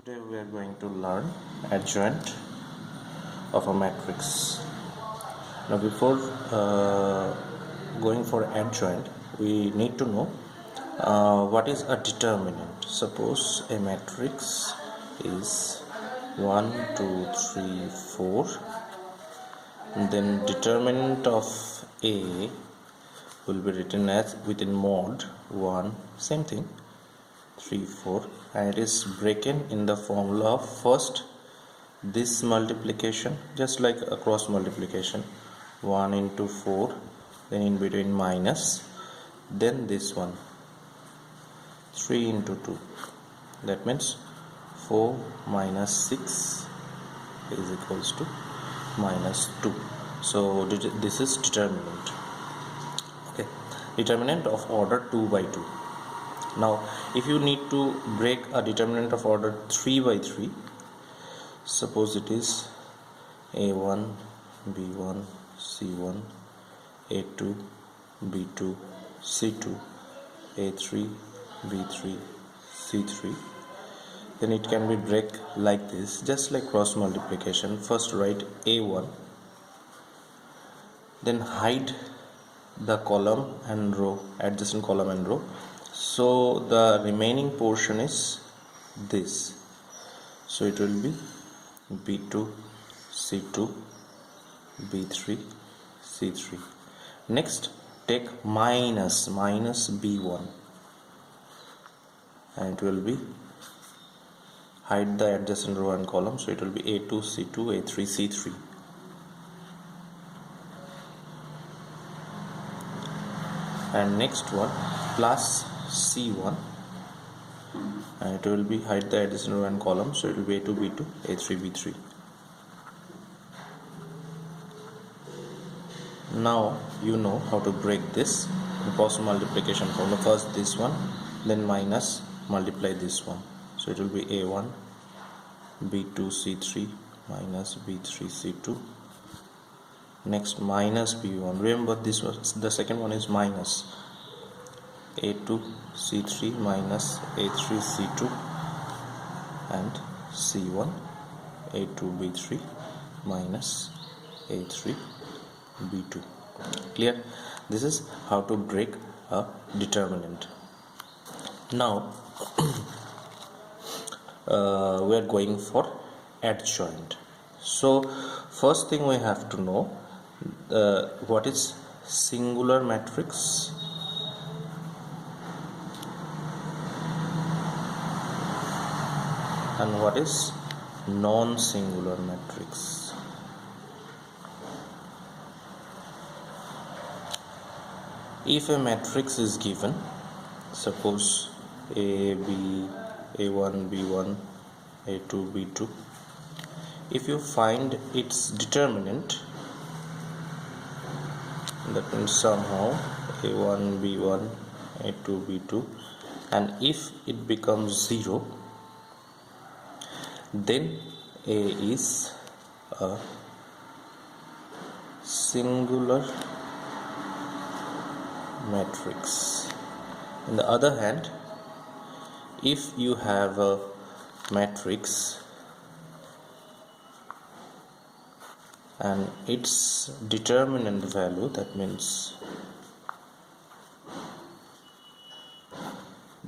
Today we are going to learn adjoint of a matrix. Now before going for adjoint, we need to know what is a determinant. Suppose a matrix is 1, 2, 3, 4, and then determinant of A will be written as within mod 1, same thing, 3, 4, and it is broken in the formula of first this multiplication, just like a cross multiplication, 1 into 4, then in between minus, then this one 3 into 2, that means 4 minus 6 is equals to minus 2. So this is determinant. Okay, determinant of order 2 by 2. Now if you need to break a determinant of order 3 by 3, suppose it is A1, B1, C1, A2, B2, C2, A3, B3, C3, then it can be break like this, just like cross multiplication. First write A1, then hide the column and row, adjacent column and row, so the remaining portion is this, so it will be B2, C2, B3, C3. Next take minus B1, and it will be hide the adjacent row and column, so it will be A2, C2, A3, C3. And next one plus C1, and it will be hide the adjacent row and column, so it will be A2, B2, A3, B3. Now you know how to break this cross multiplication formula. First this one, then minus, multiply this one, so it will be A1, B2, C3 minus B3, C2. Next minus B1, remember this was the second one is minus, A2, C3 minus A3, C2, and C1, A2, B3 minus A3, B2. Clear? This is how to break a determinant. Now we are going for adjoint. So first thing we have to know what is singular matrix and what is non-singular matrix. If a matrix is given, suppose A, B, A1, B1, A2, B2, if you find its determinant, that means somehow A1, B1, A2, B2, and if it becomes 0, then A is a singular matrix. On the other hand, if you have a matrix and its determinant value, that means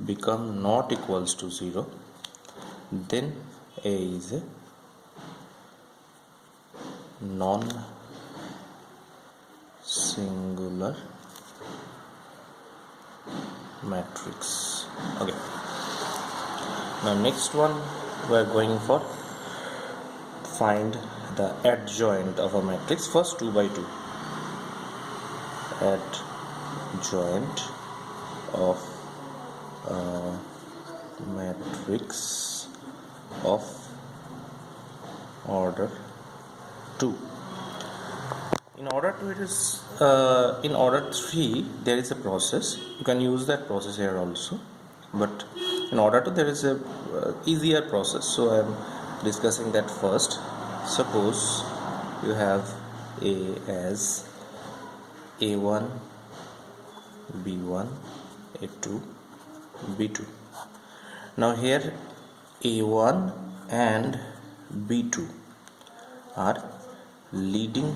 become not equals to 0, then A is a non-singular matrix. Okay, now next one we are going for find the adjoint of a matrix. First 2 by 2, adjoint of a matrix of order 2. In order 2 it is in order 3 there is a process. You can use that process here also, but in order 2 there is a easier process, so I am discussing that first. Suppose you have A as A1, B1, A2, B2. Now here A1 and B2 are leading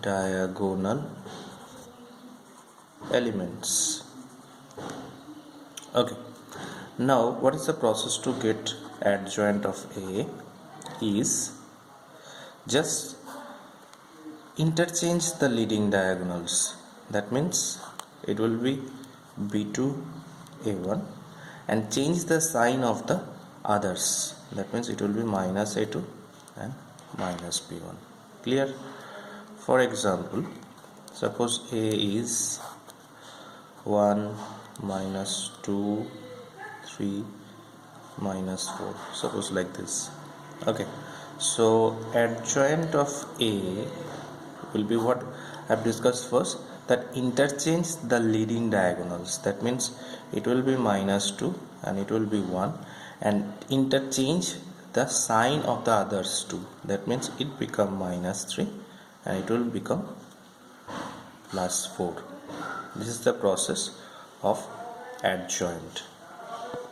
diagonal elements. Okay, now what is the process to get adjoint of A is just interchange the leading diagonals. That means it will be B2 A1 and change the sign of the others. That means it will be minus A2 and minus B1. Clear? For example, suppose A is 1 minus 2 3 minus 4, suppose like this. Okay, so adjoint of A will be what I have discussed first, that interchange the leading diagonals. That means it will be minus 2 and it will be 1 and interchange the sign of the others too. That means it become minus 3 and it will become plus 4. This is the process of adjoint.